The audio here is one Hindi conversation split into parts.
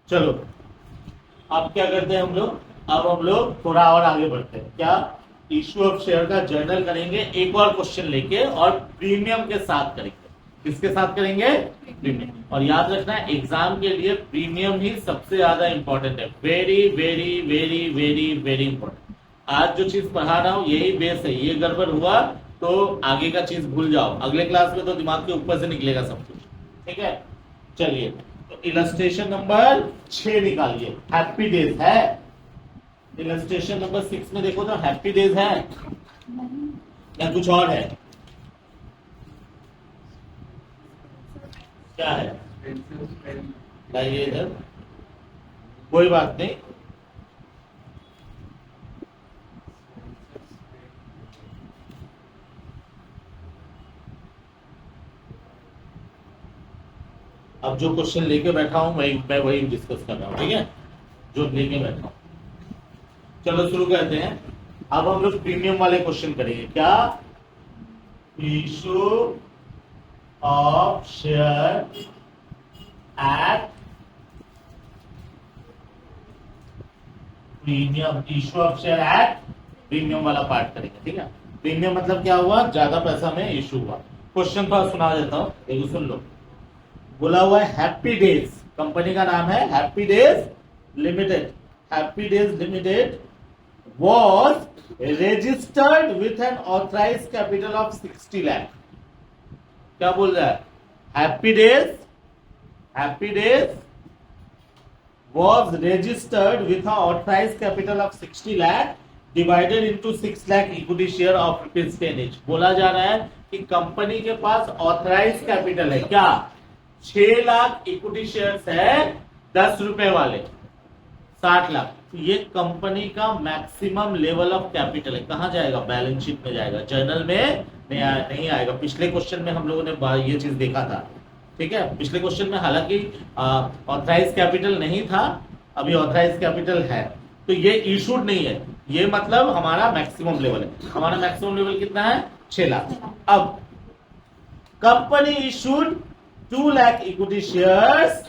चलो अब क्या करते हैं हम लोग, अब हम लोग थोड़ा और आगे बढ़ते हैं। क्या, इशू ऑफ शेयर का जर्नल करेंगे, एक और क्वेश्चन लेके, और प्रीमियम के साथ करेंगे। किसके साथ करेंगे? प्रीमियम। और याद रखना एग्जाम के लिए प्रीमियम ही सबसे ज्यादा इंपॉर्टेंट है। Very very very very very important. आज जो चीज पढ़ा रहा हूं यही बेस है, ये गड़बड़ हुआ तो आगे का चीज भूल जाओ, अगले क्लास में तो दिमाग के ऊपर से निकलेगा सब कुछ। ठीक है, चलिए तो इलस्ट्रेशन नंबर 6 निकालिए। हैप्पी डेज है। इलस्ट्रेशन नंबर 6 में देखो तो हैप्पी डेज है या कुछ और है? क्या है? लाइए इधर, कोई बात नहीं। अब जो क्वेश्चन लेके बैठा हूं मैं वही डिस्कस कर रहा हूं, ठीक है, जो लेके बैठा हूं। चलो शुरू करते हैं। अब हम लोग प्रीमियम वाले क्वेश्चन करेंगे। क्या, issue of share at premium, issue of share at premium वाला पार्ट करेंगे। ठीक है, प्रीमियम मतलब क्या हुआ, ज्यादा पैसा में इशू हुआ। क्वेश्चन थोड़ा सुना देता हूं, देखो सुन लो। बोला हुआ है हैप्पी डेज, कंपनी का नाम है happy days limited. Happy days limited was registered with an authorized capital of 60 lakh। क्या बोल रहा है? Happy days was registered with an authorized capital of 60 lakh divided into 6 lakh equity share of rupees 10 each। बोला जा रहा है कि कंपनी के पास ऑथराइज कैपिटल है क्या, 6 लाख इक्विटी शेयर्स है 10 रुपए वाले, 60 लाख। तो ये कंपनी का मैक्सिमम लेवल ऑफ कैपिटल है। कहां जाएगा? बैलेंस शीट में जाएगा, जर्नल में नहीं आएगा। पिछले क्वेश्चन में हम लोगों ने ये चीज देखा था। ठीक है, पिछले क्वेश्चन में हालांकि ऑथराइज कैपिटल नहीं था, अभी ऑथराइज कैपिटल है, तो ये इशूड नहीं है। ये मतलब हमारा मैक्सिमम लेवल है। हमारा मैक्सिमम लेवल कितना है? 6 लाख। अब company issued 2 lakh equity shares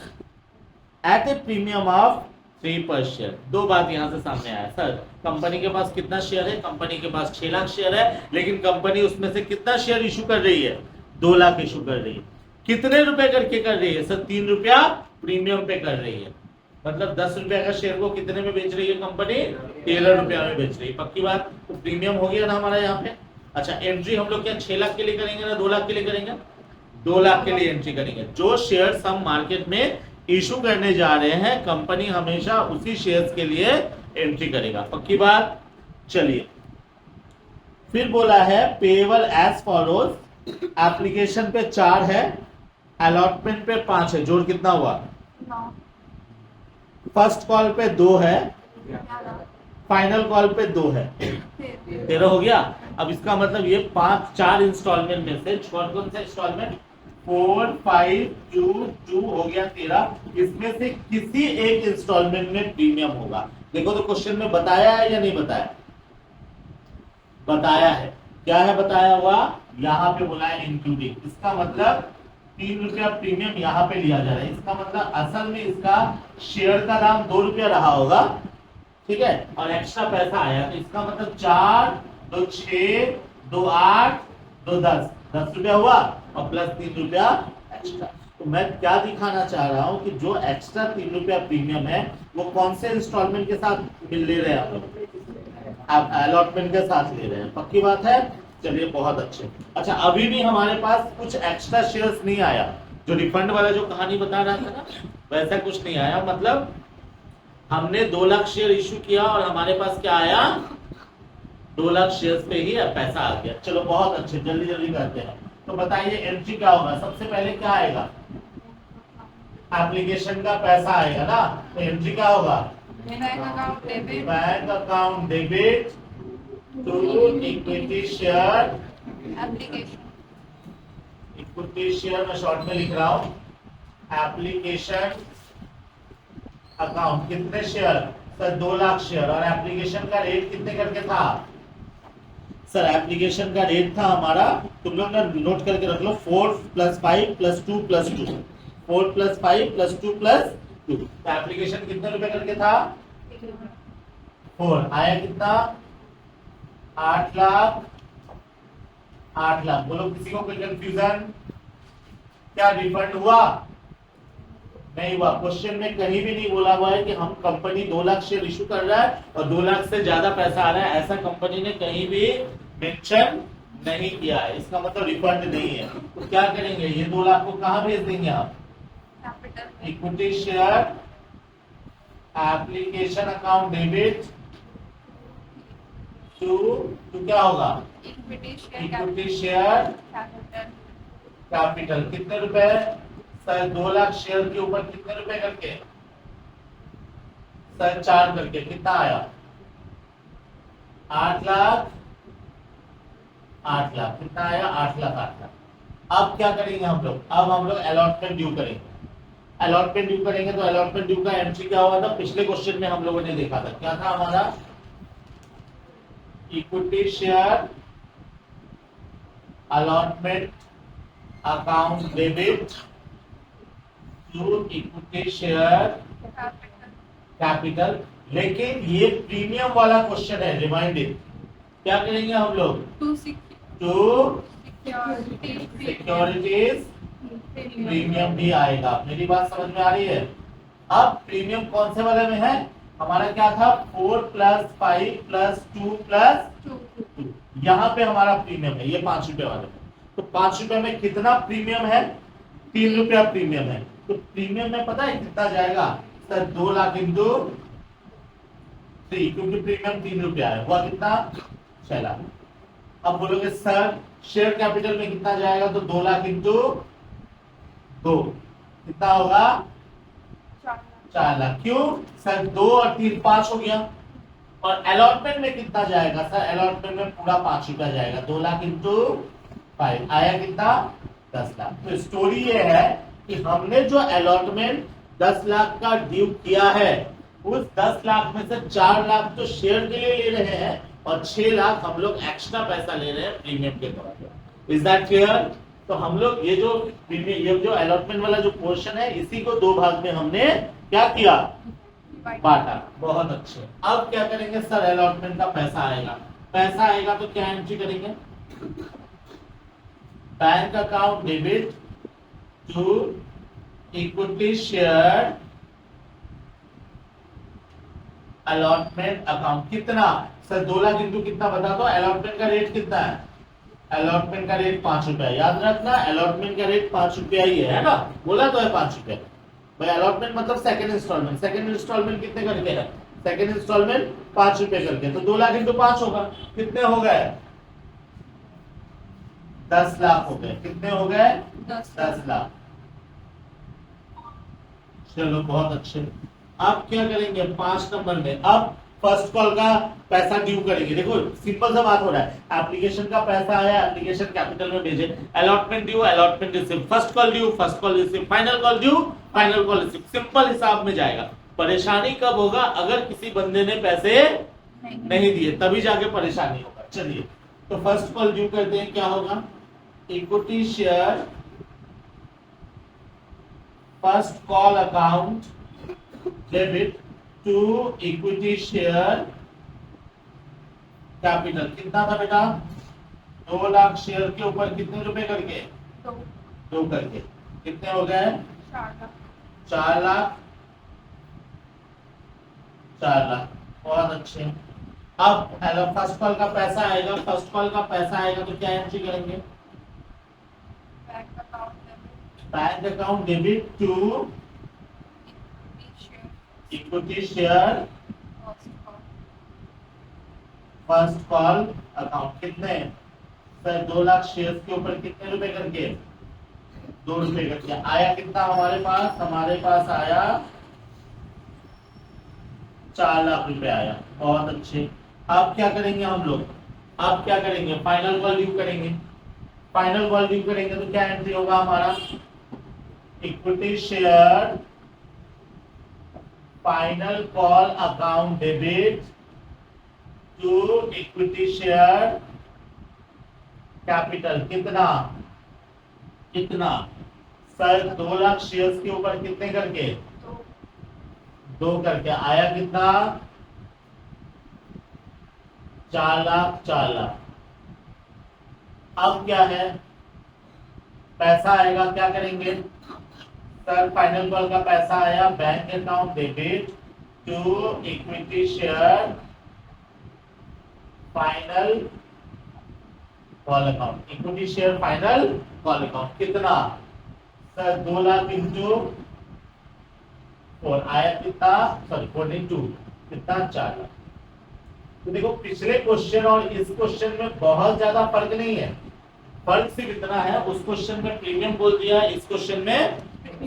at A premium of 3 पर शेयर। दो बात यहां से सामने आया, सर कंपनी के पास कितना शेयर है? कंपनी के पास 6 लाख शेयर है, लेकिन कंपनी उसमें से कितना शेयर इशू कर रही है? 2 लाख इशू कर रही है। कितने रुपए करके कर रही है? सर 3 रुपया प्रीमियम पे कर रही है। मतलब 10 रुपया का शेयर को कितने में बेच रही है कंपनी? 13 रुपया में बेच रही है। पक्की बात, तो प्रीमियम हो गया ना हमारा यहाँ पे। अच्छा, एंट्री हम लोग क्या 6 लाख के लिए करेंगे ना 2 लाख के लिए करेंगे? 2 लाख के लिए एंट्री करेंगे। जो शेयर हम मार्केट में इशू करने जा रहे हैं, कंपनी हमेशा उसी शेयर्स के लिए एंट्री करेगा। पक्की बात। चलिए फिर बोला है पेएबल एज फॉलोज। एप्लीकेशन पे 4 है, अलॉटमेंट पे 5 है, जोड़ कितना हुआ? 9। फर्स्ट कॉल पे 2 है, फाइनल कॉल पे 2 है, 13 हो गया। अब इसका मतलब ये 4 इंस्टॉलमेंट में से कौन कौन से इंस्टॉलमेंट? 4, 5, 2 हो गया 13। इसमें से किसी एक इंस्टॉलमेंट में प्रीमियम होगा। देखो तो क्वेश्चन में बताया है या नहीं बताया? बताया है। क्या है बताया हुआ? यहाँ पे बोला है इंक्लूडिंग। इसका मतलब 3 रुपया प्रीमियम यहाँ पे लिया जा रहा है। इसका मतलब असल में इसका शेयर का दाम 2 रुपया रहा होगा, ठीक है, और एक्स्ट्रा पैसा आया, तो इसका मतलब 4, 2, 6, 2, 8, 2, 10 रुपया हुआ, और प्लस 3 रुपया एक्स्ट्रा। तो मैं क्या दिखाना चाह रहा हूं कि जो एक्स्ट्रा 3 रुपया प्रीमियम है वो कौन से इंस्टॉलमेंट के साथ ले रहे हैं? आप लोग अलॉटमेंट के साथ ले रहे हैं। पक्की बात है। चलिए बहुत अच्छे। अच्छा, अभी भी हमारे पास कुछ एक्स्ट्रा शेयर्स नहीं आया। जो रिफंड वाला जो कहानी बता रहा था ना, वैसा कुछ नहीं आया। मतलब हमने 2 लाख शेयर इशू किया और हमारे पास क्या आया? 2 लाख शेयर्स पे ही पैसा आ गया। चलो बहुत अच्छे, जल्दी जल्दी करते हैं। तो बताइए एंट्री क्या होगा? सबसे पहले क्या आएगा? एप्लीकेशन का पैसा आएगा ना, तो एंट्री क्या होगा? Bank account debit to equity share application. Equity share मैं शॉर्ट में लिख रहा हूं, एप्लीकेशन अकाउंट। कितने शेयर? Sir 2 lakh share. और एप्लीकेशन का रेट कितने करके था? सर एप्लीकेशन का रेट था हमारा, तुम लोग ना नोट करके रख लो, 4 + 5 + 2 + 2, 4 + 5 + 2 + 2। तो एप्लीकेशन कितने रुपए करके था? 4। आया कितना? 8 लाख। 8 लाख। बोलो किसी को कोई कंफ्यूजन? क्या रिफंड हुआ? नहीं हुआ। क्वेश्चन में कहीं भी नहीं बोला हुआ है कि हम कंपनी 2 लाख शेयर इशू कर रहा है और 2 लाख से ज्यादा पैसा आ रहा है, ऐसा कंपनी ने कहीं भी मेंशन नहीं किया है। इसका मतलब रिफंड नहीं है। तो क्या करेंगे, ये 2 लाख को कहां भेज देंगे आप? Equity share application account debit to क्या होगा? Equity share capital. कितने रुपए सर? 2 लाख शेयर के ऊपर कितने रुपए करके सर? 4 करके। कितना आया? 8 लाख। 8 लाख। कितना आया? 8 लाख। 8 लाख। अब क्या करेंगे हम लोग? अब हम लोग अलॉटमेंट ड्यू करेंगे। अलॉटमेंट ड्यू करेंगे तो अलॉटमेंट ड्यू का एंट्री क्या हुआ था? पिछले क्वेश्चन में हम लोगों ने देखा था। क्या था हमारा? Equity share allotment account debit to equity share capital. लेकिन ये प्रीमियम वाला क्वेश्चन है, रिमाइंडेड। क्या करेंगे हम लोग? टू सिक्योरिटीज प्रीमियम भी आएगा। मेरी बात समझ में आ रही है? अब प्रीमियम कौन से वाले में है? हमारा क्या था? 4 + 5 + 2 + 2। यहाँ पे हमारा प्रीमियम है, ये 5 रुपए वाले में। तो 5 रुपए में कितना प्रीमियम है? 3 रुपया प्रीमियम है। तो प्रीमियम में पता है कितना जाएगा सर? 2 लाख इंटू 3, क्योंकि प्रीमियम 3 रुपया है। हुआ कितना? 6 लाख। अब बोलोगे सर शेयर कैपिटल में कितना जाएगा? तो 2 लाख इंटू 2 कितना होगा? 4 लाख। क्यों सर? 2 और 3 5 हो गया। और अलॉटमेंट में कितना जाएगा सर? अलॉटमेंट में पूरा 5 रुपया जाएगा। 2 लाख इंटू 5 आया कितना? 10 लाख। तो स्टोरी ये है कि हमने जो अलॉटमेंट 10 लाख का ड्यू किया है, उस 10 लाख में से 4 लाख तो शेयर के लिए ले रहे हैं और 6 लाख हम लोग एक्स्ट्रा पैसा ले रहे हैं प्रीमियम के तौर पर। Is that clear? तो हम लोग ये जो प्रीमियम, ये जो अलॉटमेंट वाला जो पोर्शन है, इसी को 2 भाग में हमने क्या किया? बांटा। बहुत अच्छे। अब क्या करेंगे सर? अलॉटमेंट का पैसा आएगा। पैसा आएगा तो क्या एंट्री करेंगे? Bank account debit to equity share allotment account. कितना सर? 2 लाख इंटू कितना बता दो? अलॉटमेंट का रेट कितना है? अलॉटमेंट का रेट 5 रुपया। याद रखना, अलॉटमेंट का रेट 5 रुपया ही है ना? बोला तो है 5 रुपया भाई। अलॉटमेंट मतलब सेकंड इंस्टॉलमेंट। सेकंड इंस्टॉलमेंट कितने करके है? सेकंड इंस्टॉलमेंट 5 रुपए करके। तो 2 लाख इंटू 5 होगा। कितने हो गए? 10 लाख हो गए। कितने हो गए? 10 लाख। चलो बहुत अच्छे। अब क्या करेंगे? 5 नंबर में अब फर्स्ट कॉल का पैसा ड्यू करेंगे। देखो सिंपल सा बात हो रहा है। एप्लीकेशन का पैसा आया, एप्लीकेशन कैपिटल में भेजे। Allotment due, allotment receive. First call due, first call receive. Final call due, final call receive. Simple हिसाब में जाएगा। परेशानी कब होगा? अगर किसी बंदे ने पैसे नहीं दिए, तभी जाके परेशानी होगा। चलिए तो फर्स्ट कॉल ड्यू करते हैं। क्या होगा? Equity share first call account debit to equity share capital. कितना था बेटा? 2 लाख शेयर के ऊपर कितने रुपए करके? 2 करके। कितने हो गए? 4 लाख। 4 लाख। बहुत अच्छे। अब फर्स्ट कॉल का पैसा आएगा। फर्स्ट कॉल का पैसा आएगा तो क्या एंट्री करेंगे? Bank account debit to equity share first call account. कितने सर? 2 लाख शेयर के ऊपर कितने रुपए करके? 2 रुपए करके। आया कितना हमारे पास? हमारे पास आया 4 लाख रुपए आया। बहुत अच्छे। अब क्या करेंगे हम लोग? अब क्या करेंगे? फाइनल कॉल ड्यू करेंगे। फाइनल कॉल ड्यू करेंगे तो क्या एंट्री होगा हमारा? Equity share final call account debit to equity share capital. कितना? कितना सर? 2 लाख शेयर्स के ऊपर कितने करके? 2 करके आया कितना 4 लाख 4 लाख। अब क्या है पैसा आएगा क्या करेंगे सर फाइनल कॉल का पैसा आया bank account debit to equity share final call account equity share final call account कितना सर 2 लाख इंटू 4 आया कितना सॉरी 42 कितना 4 लाख। तो देखो पिछले क्वेश्चन और इस क्वेश्चन में बहुत ज्यादा फर्क नहीं है फर्क सिर्फ इतना है उस क्वेश्चन में प्रीमियम बोल दिया इस क्वेश्चन में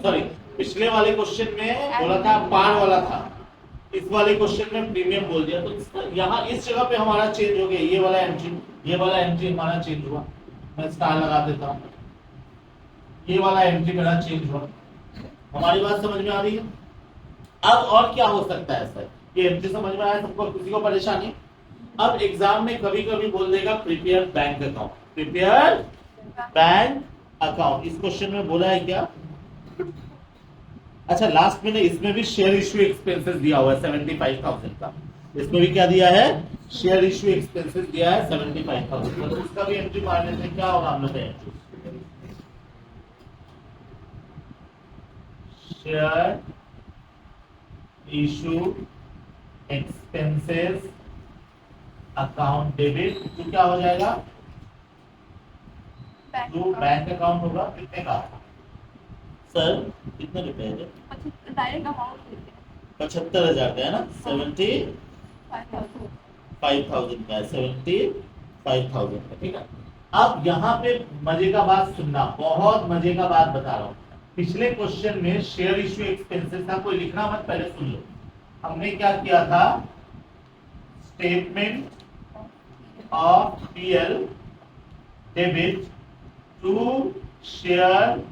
सॉरी पिछले वाले क्वेश्चन में बोला था पार वाला था इस वाले क्वेश्चन में प्रीमियम बोल दिया तो यहाँ इस जगह पे हमारा चेंज हो गया ये वाला एंट्री हमारा चेंज हुआ मैं स्टार लगा देता हूँ ये वाला एंट्री मेरा चेंज हुआ हमारी बात समझ में आ रही है। अब और क्या हो सकता है सर ये एंट्री समझ में आया सबको किसी को परेशानी। अब एग्जाम में कभी कभी बोल देगा prepare bank account prepare bank account इस क्वेश्चन में बोला है क्या अच्छा लास्ट में ना इसमें भी शेयर इश्यू एक्सपेंसेस दिया हुआ है 75,000 का इसमें भी क्या दिया है शेयर इश्यू एक्सपेंसेस दिया है 75,000 का उसका भी एंट्री मारने से क्या होगा हम लोग share issue expenses account debit तो क्या हो जाएगा जो बैंक अकाउंट होगा कितने का सर कितने रुपए है 75,000 का है ना 75,000 का है 75,000 का ठीक है। अब यहाँ पे मजे का बात सुनना बहुत मजे का बात बता रहा हूँ पिछले क्वेश्चन में शेयर इश्यू एक्सपेंसेस था कोई लिखना मत पहले सुन लो हमने क्या किया था statement of PL debit to share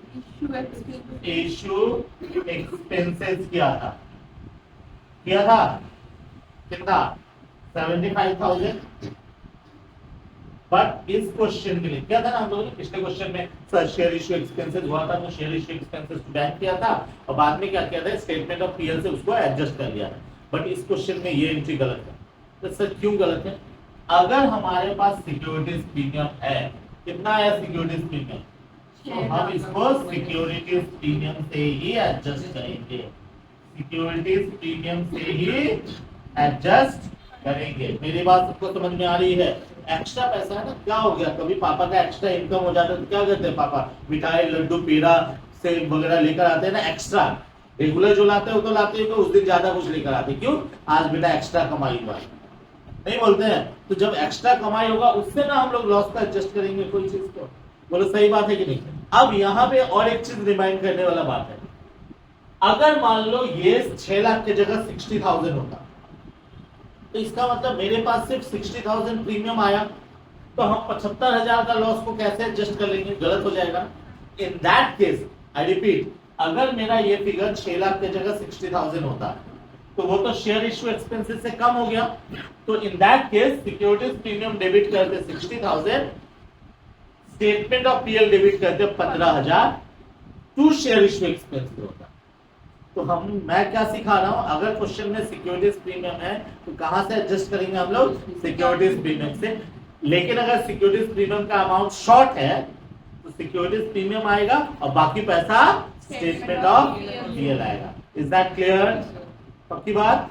issue expenses किया था कितना 75,000 बट इस क्वेश्चन के लिए क्या था ना हम लोगों ने पिछले क्वेश्चन में सर शेयर इश्यू एक्सपेंसेस हुआ था तो शेयर इश्यू एक्सपेंसेस बैंक किया था और बाद में क्या किया था स्टेटमेंट ऑफ पीएल से उसको एडजस्ट कर लिया था बट इस क्वेश्चन में ये एंट्री गलत है तो सर क्यों गलत है अगर हमारे पास सिक्योरिटीज प्रीमियम है कितना है सिक्योरिटीज प्रीमियम तो हम इसको सिक्योरिटीज प्रीमियम से ही एडजस्ट करेंगे सिक्योरिटीज प्रीमियम से ही एडजस्ट करेंगे मेरी बात सबको समझ में आ रही है एक्स्ट्रा पैसा है ना क्या हो गया कभी पापा का एक्स्ट्रा इनकम हो जाता है तो क्या करते हैं पापा मिठाई लड्डू पेड़ा सेब वगैरह लेकर आते हैं ना एक्स्ट्रा रेगुलर जो लाते हो तो लाते हो उस दिन ज्यादा कुछ लेकर आते क्यों आज बेटा एक्स्ट्रा कमाई हुआ नहीं बोलते हैं तो जब एक्स्ट्रा कमाई होगा उससे ना हम लोग लॉस का एडजस्ट करेंगे कोई चीज को बोलो सही बात है कि नहीं। अब यहाँ पे और एक चीज रिमाइंड करने वाला बात है अगर मान लो ये 6 लाख की जगह 60,000 होता तो इसका मतलब मेरे पास सिर्फ 60,000 प्रीमियम आया तो हम 75,000 का लॉस को कैसे एडजस्ट कर लेंगे गलत हो जाएगा in that case I repeat अगर मेरा ये फिगर 6 लाख की जगह 60,000 होता तो वो तो शेयर इश्यू एक्सपेंसेस से कम हो गया तो in that case securities premium debit करते 60,000 स्टेटमेंट ऑफ पीएल डेबिट करते 15,000 टू शेयर इश्यू एक्सपेंसेस होता तो मैं क्या सिखा रहा हूं अगर क्वेश्चन में सिक्योरिटीज प्रीमियम है तो कहां से एडजस्ट करेंगे हम लोग सिक्योरिटीज प्रीमियम से लेकिन अगर सिक्योरिटीज प्रीमियम का अमाउंट शॉर्ट है तो सिक्योरिटीज प्रीमियम आएगा और बाकी पैसा स्टेटमेंट ऑफ पीएल आएगा इज दैट क्लियर पक्की बात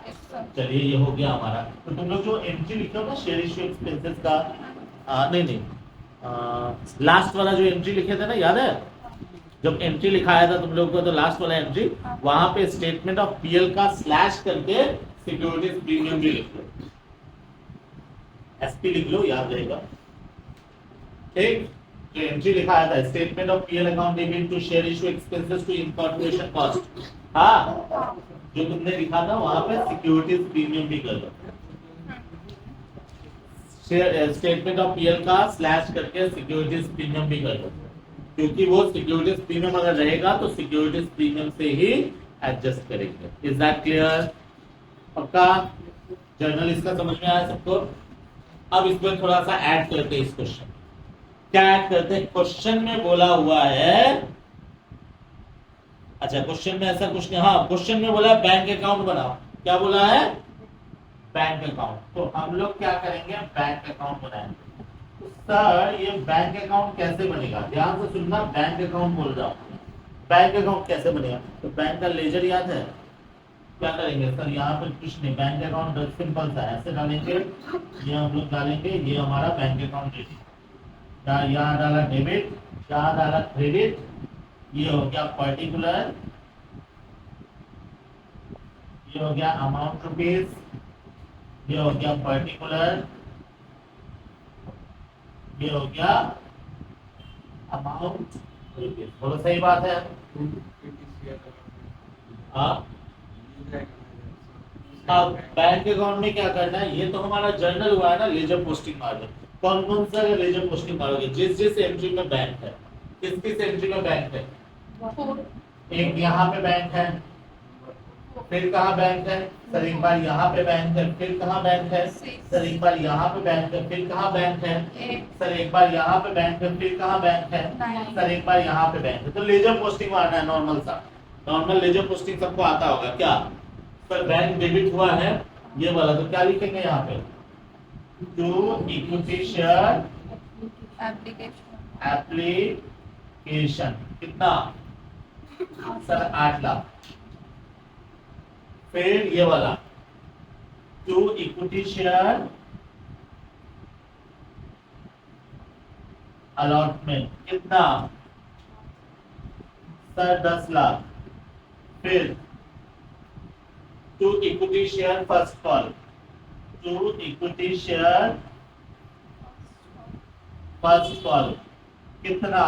चलिए ये हो गया हमारा तो तुम लोग जो एंट्री लिखे हो ना शेयर इश्यू एक्सपेंसेस का नहीं लास्ट वाला जो एंट्री लिखे थे ना याद है जब एंट्री लिखाया था तुम लोगों को तो लास्ट वाला एंट्री वहां पे स्टेटमेंट ऑफ पीएल का स्लैश करके सिक्योरिटीज प्रीमियम भी लिख लो एसपी लिख लो याद रहेगा ठीक जो एंट्री लिखाया था statement of PL account debit to share issue expenses to incorporation cost हाँ जो तुमने लिखा था वहां पे सिक्योरिटीज प्रीमियम भी कर लो स्टेटमेंट ऑफ पीएल का स्लैश करके सिक्योरिटीज प्रीमियम भी कर लो क्योंकि वो सिक्योरिटीज प्रीमियम अगर रहेगा तो सिक्योरिटीज प्रीमियम से ही एडजस्ट करेंगे इज दैट क्लियर पक्का जर्नल इसका समझ में आया सबको अब इसमें थोड़ा सा ऐड करते हैं इस क्वेश्चन क्या ऐड करते हैं क्वेश्चन में बोला हुआ है अच्छा क्वेश्चन में ऐसा कुछ नहीं, हाँ क्वेश्चन में बोला बैंक अकाउंट बनाओ, क्या बोला है? Bank account. तो हम लोग क्या करेंगे, बैंक अकाउंट बनाएंगे। तो सर ये बैंक अकाउंट कैसे बनेगा, ध्यान से सुनना, बैंक अकाउंट बोल रहा हूँ। बैंक अकाउंट कैसे बनेगा, तो बैंक का लेजर याद है, क्या करेंगे सर, यहाँ पे कुछ नहीं, बैंक अकाउंट सिंपल सा है, ऐसे डालेंगे, ये हम लोग डालेंगे, ये हमारा बैंक अकाउंट डेबिट, यहाँ डाला डेबिट, यहाँ डाला क्रेडिट, ये हो गया पर्टिकुलर, ये हो गया अमाउंट रुपीज, ये हो गया पर्टिकुलर, ये हो गया अमाउंट रुपीज। बोलो सही बात है? हाँ। अब बैंक अकाउंट में क्या करना है, ये तो हमारा जर्नल हुआ है ना, लेजर पोस्टिंग मार्जिन। कौन कौन सा लेजर पोस्टिंग मारोगे, जिस जिस एंट्री में बैंक है, किस किस एंट्री में बैंक है, एक यहाँ पे बैंक है, फिर कहाँ बैंक है सर, एक बार यहाँ पे बैंक है, फिर कहाँ बैंक है सर, एक बार यहाँ पे बैंक है, फिर कहाँ बैंक है सर, एक बार यहाँ पे बैंक है, फिर कहाँ बैंक है सर, एक बार यहाँ पे बैंक है। तो लेजर पोस्टिंग मारना है, नॉर्मल सा, नॉर्मल लेजर पोस्टिंग सबको आता होगा क्या सर, बैंक डेबिट हुआ है ये वाला, तो क्या लिखेंगे यहाँ पे, टू इक्विटी शेयर एप्लीकेशन, कितना सर 8 लाख। फिर ये वाला टू इक्विटी शेयर अलॉटमेंट, कितना सर 10 लाख। फिर to equity share first call, to equity share first call, कितना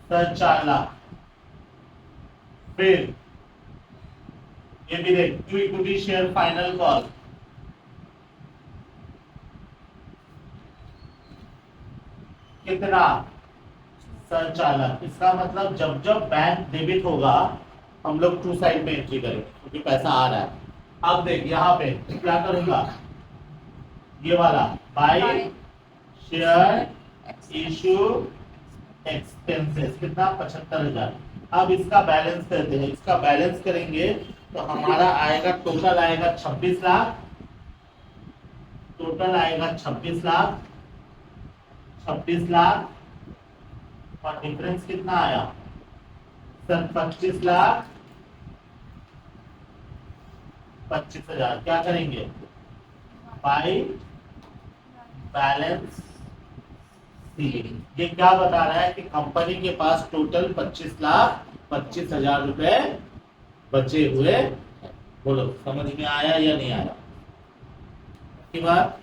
सर 4 लाख। फिर ये भी देख, to equity share final call, कितना सर 4 लाख। इसका मतलब जब जब बैंक डेबिट होगा हम लोग टू साइड में एंट्री करेंगे क्योंकि पैसा आ रहा है। अब देख यहाँ पे क्या करूंगा, ये वाला बाय शेयर इशू एक्सपेंसेस, कितना 75,000। अब इसका बैलेंस करते हैं, इसका बैलेंस करेंगे तो हमारा आएगा, टोटल आएगा 26 लाख, टोटल आएगा 26 लाख, 26 लाख, और डिफरेंस कितना आया सर 25 लाख 25,000। क्या करेंगे, बाय बैलेंस शीट। ये क्या बता रहा है कि कंपनी के पास टोटल 25,25,000 रुपए बचे हुए। बोलो समझ में आया या नहीं आया की बात?